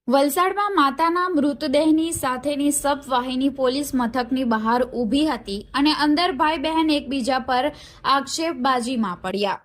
વલસાડમાં માતાના મૃતદેહની સાથેની સબવાહિની પોલીસ મથકની બહાર ઊભી હતી અને અંદર ભાઈ બહેન એકબીજા પર આક્ષેપબાજીમાં પડ્યા।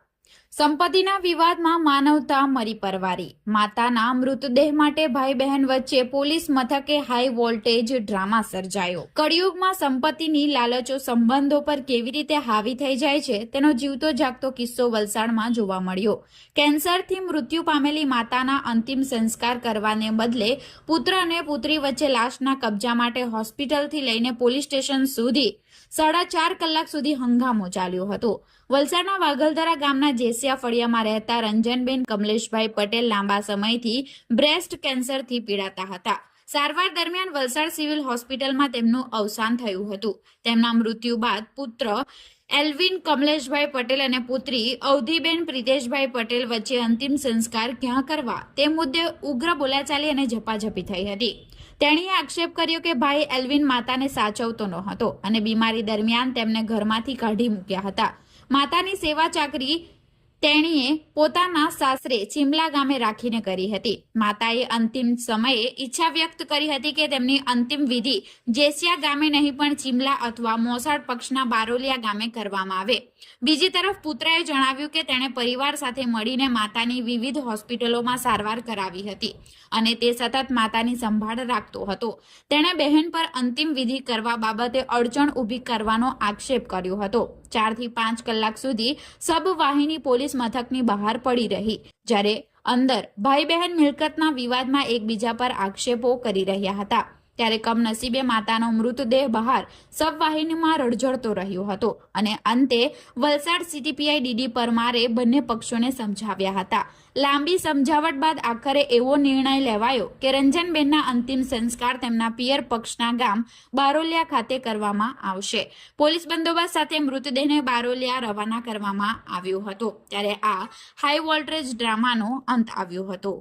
સંપત્તિના વિવાદમાં માનવતા મરી પરવારી। માતાના મૃતદેહ માટે ભાઈ બહેન વચ્ચે પોલીસ મથકે હાઈ વોલ્ટેજ ડ્રામા સર્જાયો। કળિયુગમાં સંપત્તિની લાલચો સંબંધો પર કેવી રીતે હાવી થઈ જાય છે તેનો જીવતો જાગતો કિસ્સો વલસાડમાં જોવા મળ્યો। કેન્સરથી મૃત્યુ પામેલી માતાના અંતિમ સંસ્કાર કરવાને બદલે પુત્ર અને પુત્રી વચ્ચે લાશના કબજા માટે હોસ્પિટલથી લઈને પોલીસ સ્ટેશન સુધી 4.5 કલાક સુધી હંગામો ચાલ્યો હતો। વલસાડના વાઘલધરા ગામના જેસિયા ફળિયામાં રહેતા રંજનબેન કમલેશભાઈ પટેલ લાંબા સમયથી બ્રેસ્ટ કેન્સરથી પીડાતા હતા। સારવાર દરમિયાન વલસાડ સિવિલ હોસ્પિટલમાં તેમનું અવસાન થયું હતું। તેમના મૃત્યુ બાદ પુત્ર એલ્વિન કમલેશભાઈ પટેલ અને પુત્રી અવધીબેન પ્રિતેશભાઈ પટેલ વચ્ચે અંતિમ સંસ્કાર ક્યાં કરવા તે મુદ્દે ઉગ્ર બોલાચાલી અને ઝપાઝપી થઈ હતી। તેણીએ આક્ષેપ કર્યો કે ભાઈ એલ્વિન માતાને સાચવતો ન હતો અને બીમારી દરમિયાન તેમને ઘરમાંથી કાઢી મૂક્યા હતા। માતાની સેવા ચાકરી તેણીએ પોતાના સાસરે ચિમલા ગામે રાખીને કરી હતી। માતાએ અંતિમ સમયે ઈચ્છા વ્યક્ત કરી હતી કે તેમની અંતિમ વિધિ જેસિયા ગામે નહીં પણ ચિમલા અથવા મોસાળ પક્ષના બારોલિયા ગામે કરવામાં આવે। બીજી તરફ પુત્રએ જણાવ્યું કે તેણે પરિવાર સાથે મળીને માતાની વિવિધ હોસ્પિટલોમાં સારવાર કરાવી હતી અને તે સતત માતાની સંભાળ રાખતો હતો। તેણે બહેન પર અંતિમ વિધિ કરવા બાબતે અડચણ ઊભી કરવાનો આક્ષેપ કર્યો હતો। 4 થી 5 કલાક સુધી સબવાહિની પોલીસ મથકની બહાર પડી રહી, જ્યારે અંદર ભાઈ બહેન મિલકતના વિવાદમાં એકબીજા પર આક્ષેપો કરી રહ્યા હતા। ત્યારે કમનસીબે માતાનો મૃતદેહ બહાર સબવાહિનીમાં રડઝળતો રહ્યો હતો અને અંતે વલસાડ સિટી પીઆઈ ડીડી પરમારે બંને પક્ષોને સમજાવ્યા હતા। લાંબી સમજાવટ બાદ આખરે એવો નિર્ણય લેવાયો કે રંજનબેનના અંતિમ સંસ્કાર તેમના પિયર પક્ષના ગામ બારોલિયા ખાતે કરવામાં આવશે। પોલીસ બંદોબસ્ત સાથે મૃતદેહને બારોલિયા રવાના કરવામાં આવ્યો હતો। ત્યારે આ હાઈ વોલ્ટેજ ડ્રામાનો અંત આવ્યો હતો।